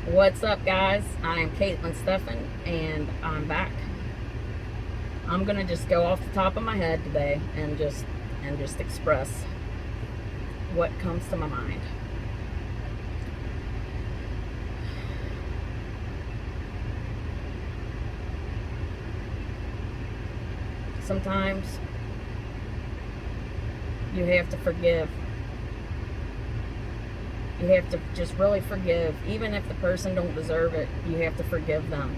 What's up, guys? I am Caitlin Steffen, and I'm back. I'm gonna just go off the top of my head today and just express what comes to my mind. Sometimes you have to forgive. You have to just really forgive, even if the person don't deserve it. You have to forgive them.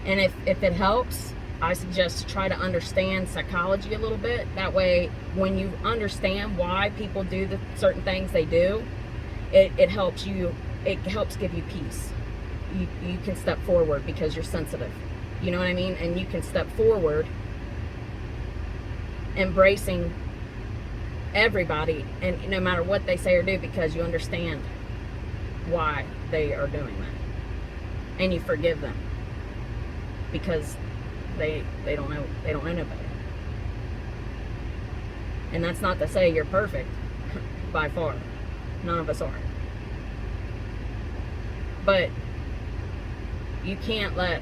And if it helps, I suggest to try to understand psychology a little bit. That way, when you understand why people do the certain things they do, it helps you. It helps give you peace. You can step forward because you're sensitive. You know what I mean? And you can step forward, embracing everybody, and no matter what they say or do, because you understand why they are doing that, and you forgive them because they don't know no better. And that's not to say you're perfect. By far, none of us are. But you can't let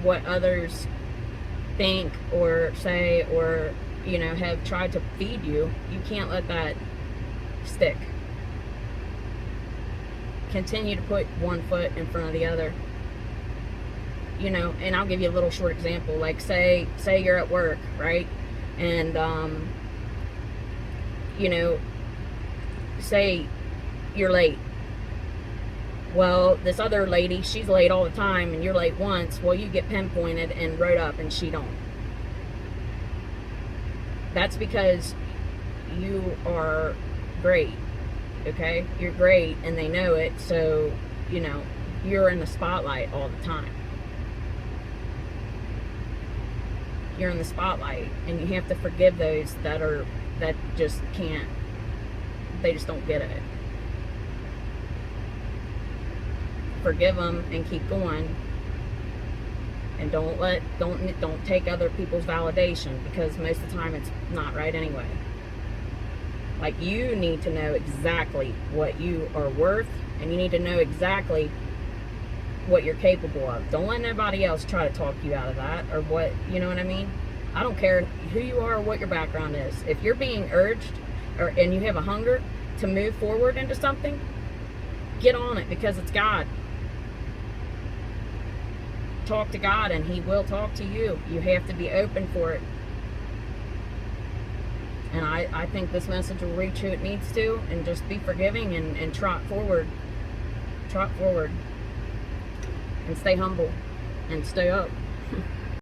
what others think or say or have tried to feed you, you can't let that stick. Continue to put one foot in front of the other. And I'll give you a little short example. Like say you're at work, right? And say you're late. Well, this other lady, she's late all the time, and you're late once. Well, you get pinpointed and wrote up, and she don't. That's because you are great, okay? You're great, and they know it, so, you're in the spotlight all the time. You're in the spotlight, and you have to forgive those that just can't, they just don't get it. Forgive them and keep going. And don't take other people's validation, because most of the time it's not right anyway. Like, you need to know exactly what you are worth, and you need to know exactly what you're capable of. Don't let nobody else try to talk you out of that, or what, you know what I mean? I don't care who you are or what your background is. If you're being urged and you have a hunger to move forward into something, get on it, because it's God. Talk to God, and He will talk to you. You have to be open for it. And I think this message will reach who it needs to, and just be forgiving and trot forward. Trot forward. And stay humble. And stay up.